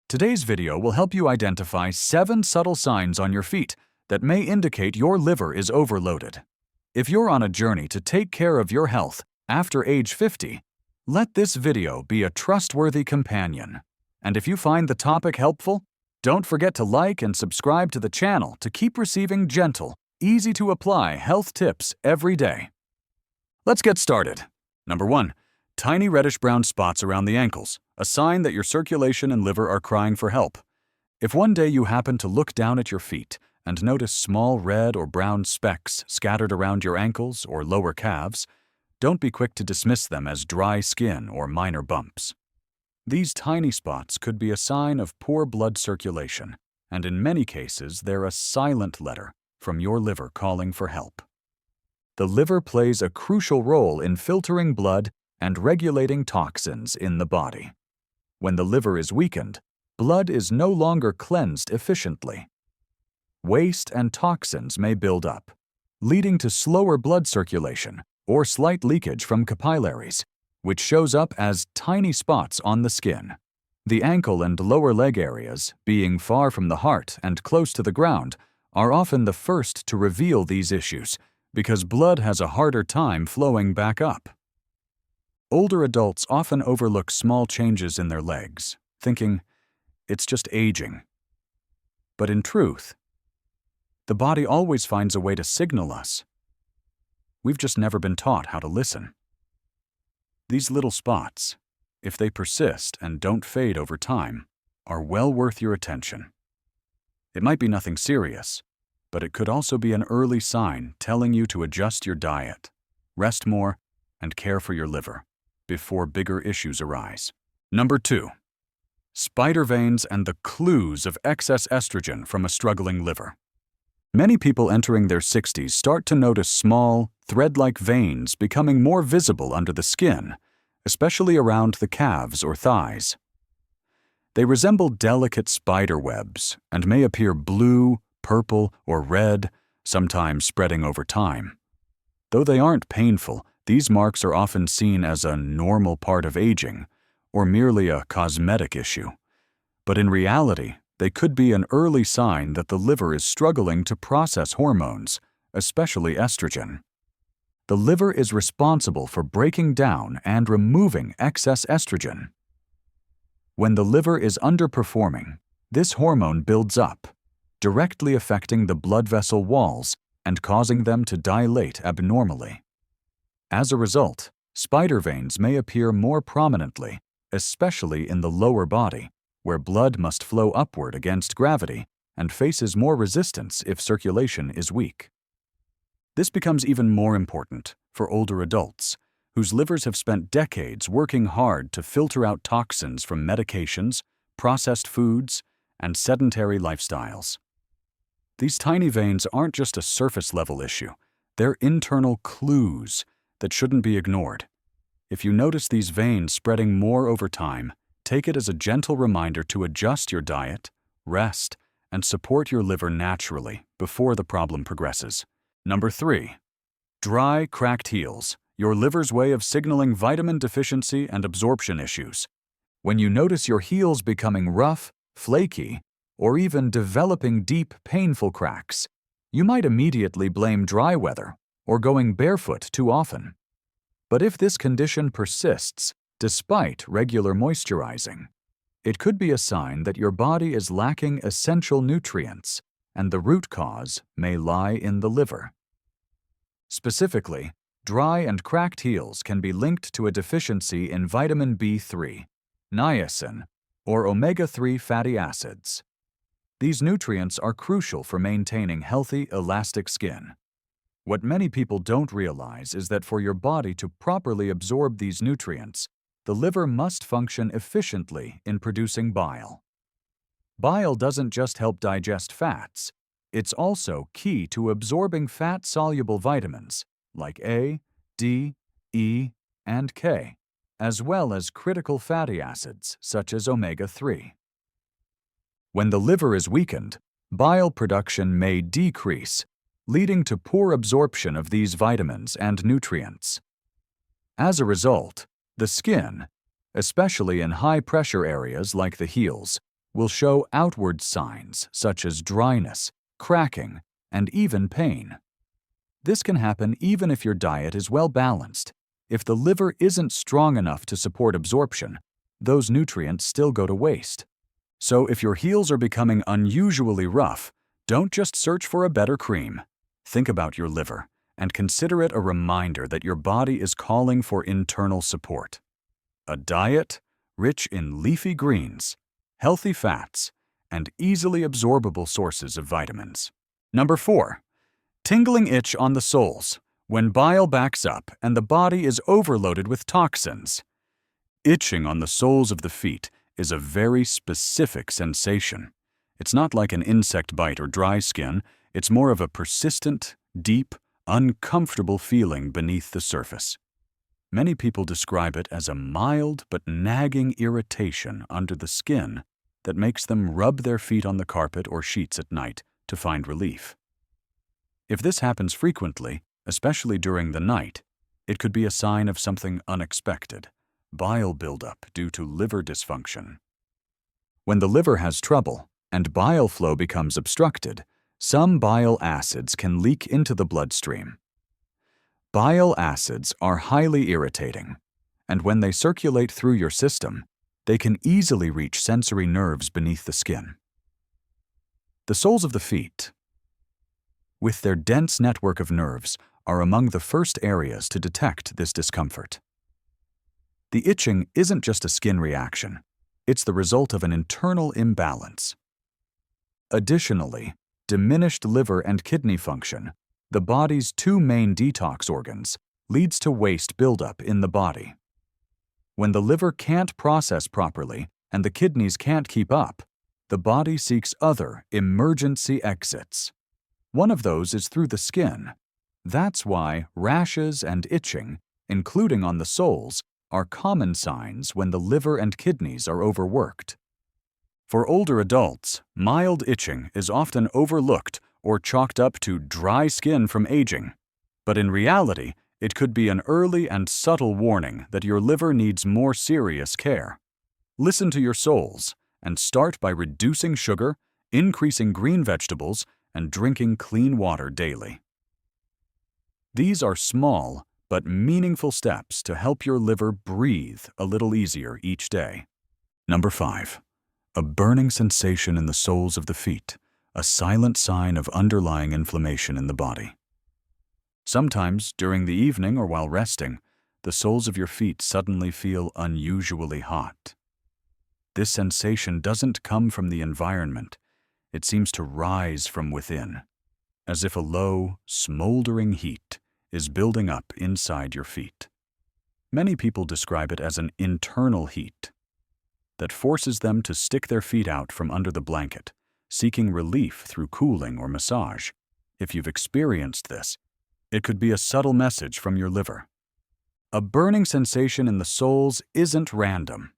Today's video will help you identify 7 subtle signs on your feet that may indicate your liver is overloaded. If you're on a journey to take care of your health after age 50, let this video be a trustworthy companion. And if you find the topic helpful, don't forget to like and subscribe to the channel to keep receiving gentle, easy-to-apply health tips every day. Let's get started. Number 1. Tiny reddish-brown spots around the ankles, a sign that your circulation and liver are crying for help. If one day you happen to look down at your feet and notice small red or brown specks scattered around your ankles or lower calves, don't be quick to dismiss them as dry skin or minor bumps. These tiny spots could be a sign of poor blood circulation, and in many cases they're a silent letter from your liver calling for help. The liver plays a crucial role in filtering blood and regulating toxins in the body. When the liver is weakened, blood is no longer cleansed efficiently. Waste and toxins may build up, leading to slower blood circulation or slight leakage from capillaries, which shows up as tiny spots on the skin. The ankle and lower leg areas, being far from the heart and close to the ground, are often the first to reveal these issues because blood has a harder time flowing back up. Older adults often overlook small changes in their legs, thinking, it's just aging. But in truth, the body always finds a way to signal us. We've just never been taught how to listen. These little spots, if they persist and don't fade over time, are well worth your attention. It might be nothing serious, but it could also be an early sign telling you to adjust your diet, rest more, and care for your liver before bigger issues arise. Number 2. Spider veins and the clues of excess estrogen from a struggling liver. Many people entering their 60s start to notice small, thread-like veins becoming more visible under the skin, especially around the calves or thighs. They resemble delicate spider webs and may appear blue, purple, or red, sometimes spreading over time. Though they aren't painful, these marks are often seen as a normal part of aging or merely a cosmetic issue. But in reality, they could be an early sign that the liver is struggling to process hormones, especially estrogen. The liver is responsible for breaking down and removing excess estrogen. When the liver is underperforming, this hormone builds up, directly affecting the blood vessel walls and causing them to dilate abnormally. As a result, spider veins may appear more prominently, especially in the lower body, where blood must flow upward against gravity and faces more resistance if circulation is weak. This becomes even more important for older adults, whose livers have spent decades working hard to filter out toxins from medications, processed foods, and sedentary lifestyles. These tiny veins aren't just a surface-level issue, they're internal clues that shouldn't be ignored. If you notice these veins spreading more over time, take it as a gentle reminder to adjust your diet, rest, and support your liver naturally before the problem progresses. Number 3. Dry, cracked heels, your liver's way of signaling vitamin deficiency and absorption issues. When you notice your heels becoming rough, flaky, or even developing deep, painful cracks, you might immediately blame dry weather or going barefoot too often. But if this condition persists, despite regular moisturizing, it could be a sign that your body is lacking essential nutrients, and the root cause may lie in the liver. Specifically, dry and cracked heels can be linked to a deficiency in vitamin B3, niacin, or omega-3 fatty acids. These nutrients are crucial for maintaining healthy, elastic skin. What many people don't realize is that for your body to properly absorb these nutrients, the liver must function efficiently in producing bile. Bile doesn't just help digest fats, it's also key to absorbing fat-soluble vitamins like A, D, E, and K, as well as critical fatty acids such as omega-3. When the liver is weakened, bile production may decrease, leading to poor absorption of these vitamins and nutrients. As a result, the skin, especially in high-pressure areas like the heels, will show outward signs such as dryness, cracking, and even pain. This can happen even if your diet is well balanced. If the liver isn't strong enough to support absorption, those nutrients still go to waste. So if your heels are becoming unusually rough, don't just search for a better cream. Think about your liver and consider it a reminder that your body is calling for internal support. A diet rich in leafy greens, healthy fats, and easily absorbable sources of vitamins. Number 4. Tingling itch on the soles, when bile backs up and the body is overloaded with toxins. Itching on the soles of the feet is a very specific sensation. It's not like an insect bite or dry skin, it's more of a persistent, deep, uncomfortable feeling beneath the surface. Many people describe it as a mild but nagging irritation under the skin that makes them rub their feet on the carpet or sheets at night to find relief. If this happens frequently, especially during the night, it could be a sign of something unexpected, bile buildup due to liver dysfunction. When the liver has trouble and bile flow becomes obstructed, some bile acids can leak into the bloodstream. Bile acids are highly irritating, and when they circulate through your system, they can easily reach sensory nerves beneath the skin. The soles of the feet, with their dense network of nerves, are among the first areas to detect this discomfort. The itching isn't just a skin reaction, it's the result of an internal imbalance. Additionally, diminished liver and kidney function, the body's two main detox organs, leads to waste buildup in the body. When the liver can't process properly and the kidneys can't keep up, the body seeks other emergency exits. One of those is through the skin. That's why rashes and itching, including on the soles, are common signs when the liver and kidneys are overworked. For older adults, mild itching is often overlooked or chalked up to dry skin from aging. But in reality, it could be an early and subtle warning that your liver needs more serious care. Listen to your soles and start by reducing sugar, increasing green vegetables, and drinking clean water daily. These are small but meaningful steps to help your liver breathe a little easier each day. Number 5. A burning sensation in the soles of the feet, a silent sign of underlying inflammation in the body. Sometimes, during the evening or while resting, the soles of your feet suddenly feel unusually hot. This sensation doesn't come from the environment. It seems to rise from within, as if a low, smoldering heat is building up inside your feet. Many people describe it as an internal heat that forces them to stick their feet out from under the blanket, seeking relief through cooling or massage. If you've experienced this, it could be a subtle message from your liver. A burning sensation in the soles isn't random.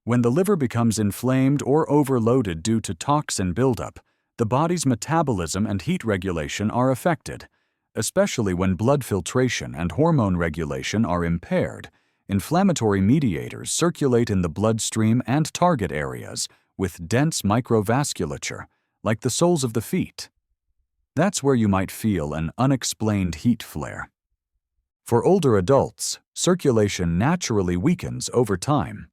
When the liver becomes inflamed or overloaded due to toxin buildup, the body's metabolism and heat regulation are affected. Especially when blood filtration and hormone regulation are impaired, inflammatory mediators circulate in the bloodstream and target areas with dense microvasculature, like the soles of the feet. That's where you might feel an unexplained heat flare. For older adults, circulation naturally weakens over time.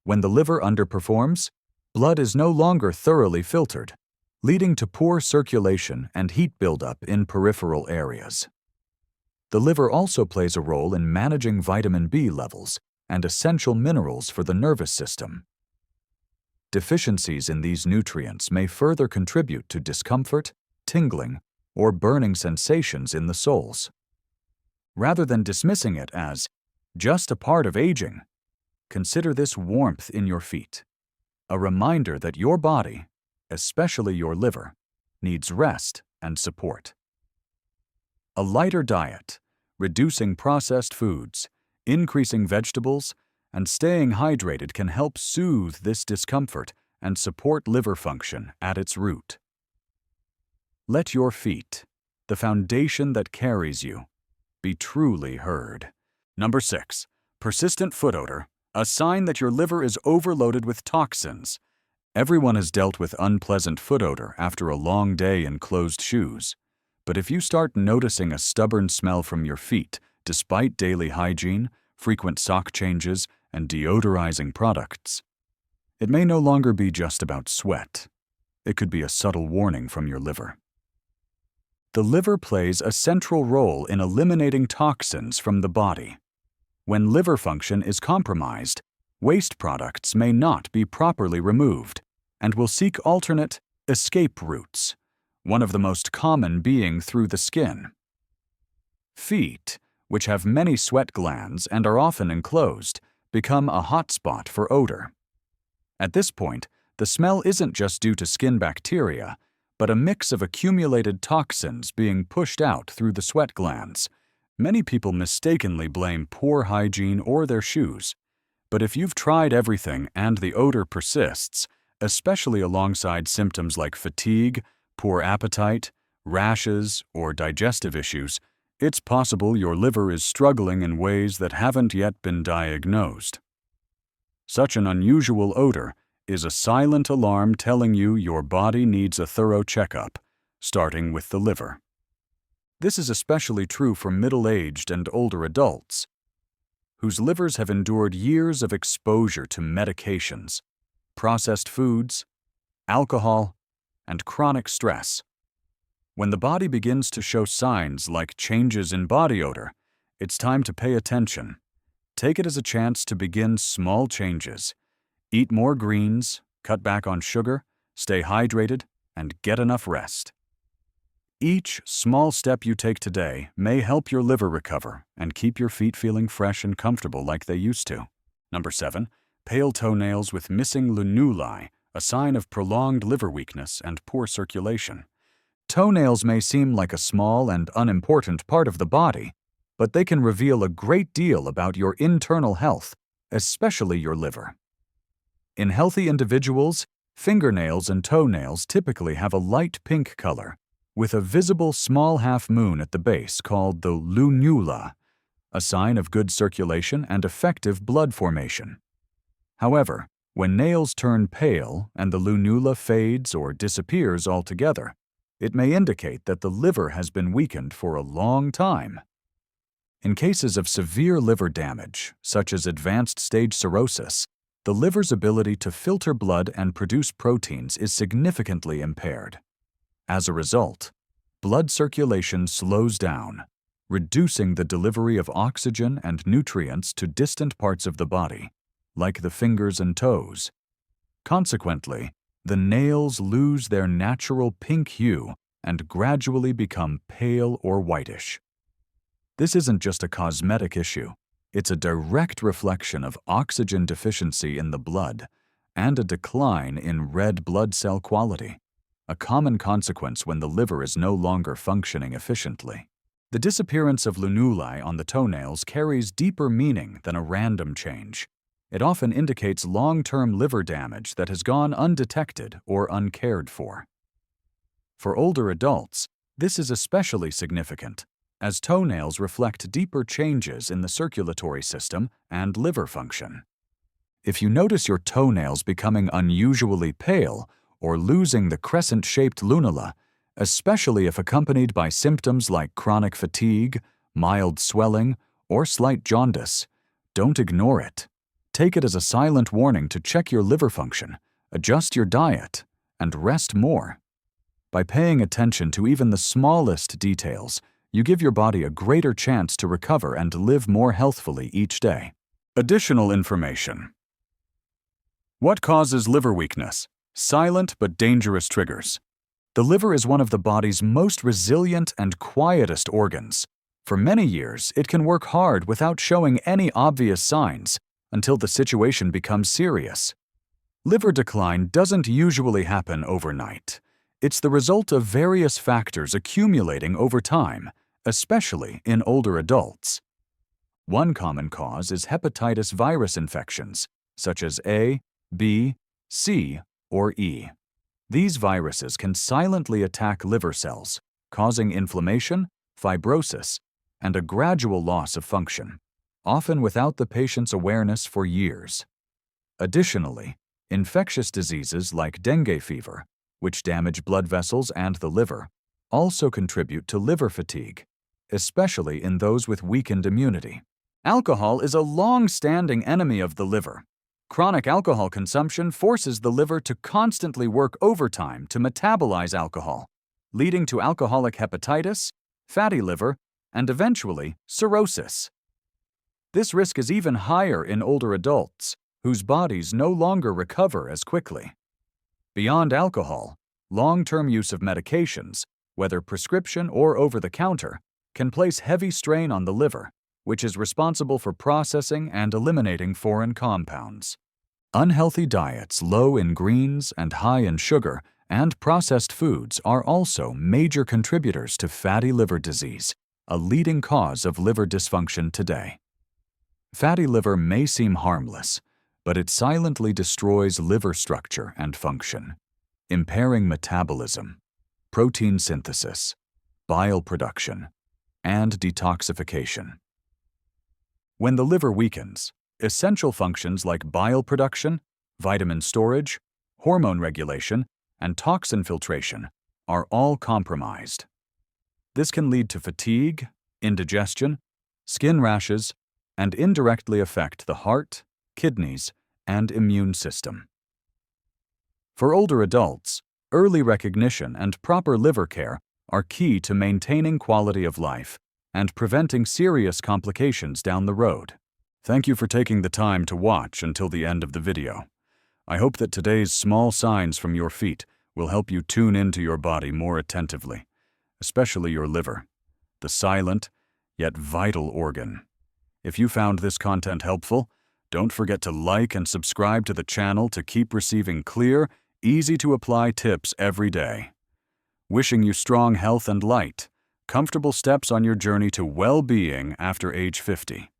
When the liver underperforms, blood is no longer thoroughly filtered, leading to poor circulation and heat buildup in peripheral areas. The liver also plays a role in managing vitamin B levels and essential minerals for the nervous system. Deficiencies in these nutrients may further contribute to discomfort, tingling, or burning sensations in the soles. Rather than dismissing it as just a part of aging, consider this warmth in your feet, a reminder that your body, especially your liver, needs rest and support. A lighter diet, reducing processed foods, increasing vegetables, and staying hydrated can help soothe this discomfort and support liver function at its root. Let your feet, the foundation that carries you, be truly heard. Number 6. Persistent foot odor, a sign that your liver is overloaded with toxins. Everyone has dealt with unpleasant foot odor after a long day in closed shoes. But if you start noticing a stubborn smell from your feet, despite daily hygiene, frequent sock changes, and deodorizing products, it may no longer be just about sweat. It could be a subtle warning from your liver. The liver plays a central role in eliminating toxins from the body. When liver function is compromised, waste products may not be properly removed and will seek alternate escape routes, one of the most common being through the skin. Feet, which have many sweat glands and are often enclosed, become a hotspot for odor. At this point, the smell isn't just due to skin bacteria, but a mix of accumulated toxins being pushed out through the sweat glands. Many people mistakenly blame poor hygiene or their shoes. But if you've tried everything and the odor persists, especially alongside symptoms like fatigue, poor appetite, rashes, or digestive issues, it's possible your liver is struggling in ways that haven't yet been diagnosed. Such an unusual odor is a silent alarm telling you your body needs a thorough checkup, starting with the liver. This is especially true for middle-aged and older adults, whose livers have endured years of exposure to medications, processed foods, alcohol, and chronic stress. When the body begins to show signs like changes in body odor, it's time to pay attention. Take it as a chance to begin small changes. Eat more greens, cut back on sugar, stay hydrated, and get enough rest. Each small step you take today may help your liver recover and keep your feet feeling fresh and comfortable like they used to. Number 7. Pale toenails with missing lunulae, a sign of prolonged liver weakness and poor circulation. Toenails may seem like a small and unimportant part of the body, but they can reveal a great deal about your internal health, especially your liver. In healthy individuals, fingernails and toenails typically have a light pink color, with a visible small half-moon at the base called the lunula, a sign of good circulation and effective blood formation. However, when nails turn pale and the lunula fades or disappears altogether, it may indicate that the liver has been weakened for a long time. In cases of severe liver damage, such as advanced-stage cirrhosis, the liver's ability to filter blood and produce proteins is significantly impaired. As a result, blood circulation slows down, reducing the delivery of oxygen and nutrients to distant parts of the body, like the fingers and toes. Consequently, the nails lose their natural pink hue and gradually become pale or whitish. This isn't just a cosmetic issue. It's a direct reflection of oxygen deficiency in the blood and a decline in red blood cell quality, a common consequence when the liver is no longer functioning efficiently. The disappearance of lunulae on the toenails carries deeper meaning than a random change. It often indicates long-term liver damage that has gone undetected or uncared for. For older adults, this is especially significant, as toenails reflect deeper changes in the circulatory system and liver function. If you notice your toenails becoming unusually pale or losing the crescent-shaped lunula, especially if accompanied by symptoms like chronic fatigue, mild swelling, or slight jaundice, don't ignore it. Take it as a silent warning to check your liver function, adjust your diet, and rest more. By paying attention to even the smallest details, you give your body a greater chance to recover and live more healthfully each day. Additional information. What causes liver weakness? Silent but dangerous triggers. The liver is one of the body's most resilient and quietest organs. For many years, it can work hard without showing any obvious signs until the situation becomes serious. Liver decline doesn't usually happen overnight. It's the result of various factors accumulating over time, especially in older adults. One common cause is hepatitis virus infections, such as A, B, C, or E. These viruses can silently attack liver cells, causing inflammation, fibrosis, and a gradual loss of function, often without the patient's awareness for years. Additionally, Infectious diseases like dengue fever, which damage blood vessels and the liver, also contribute to liver fatigue, especially in those with weakened immunity. Alcohol is a long-standing enemy of the liver. Chronic alcohol consumption forces the liver to constantly work overtime to metabolize alcohol, leading to alcoholic hepatitis, fatty liver, and eventually cirrhosis. This risk is even higher in older adults, whose bodies no longer recover as quickly. Beyond alcohol, long-term use of medications, whether prescription or over-the-counter, can place heavy strain on the liver, which is responsible for processing and eliminating foreign compounds. Unhealthy diets low in greens and high in sugar and processed foods are also major contributors to fatty liver disease, a leading cause of liver dysfunction today. Fatty liver may seem harmless, but it silently destroys liver structure and function, impairing metabolism, protein synthesis, bile production, and detoxification. When the liver weakens, essential functions like bile production, vitamin storage, hormone regulation, and toxin filtration are all compromised. This can lead to fatigue, indigestion, skin rashes, and indirectly affect the heart, kidneys, and immune system. For older adults, early recognition and proper liver care are key to maintaining quality of life and preventing serious complications down the road. Thank you for taking the time to watch until the end of the video. I hope that today's small signs from your feet will help you tune into your body more attentively, especially your liver, the silent yet vital organ. If you found this content helpful, don't forget to like and subscribe to the channel to keep receiving clear, easy-to-apply tips every day. Wishing you strong health and light, comfortable steps on your journey to well-being after age 50.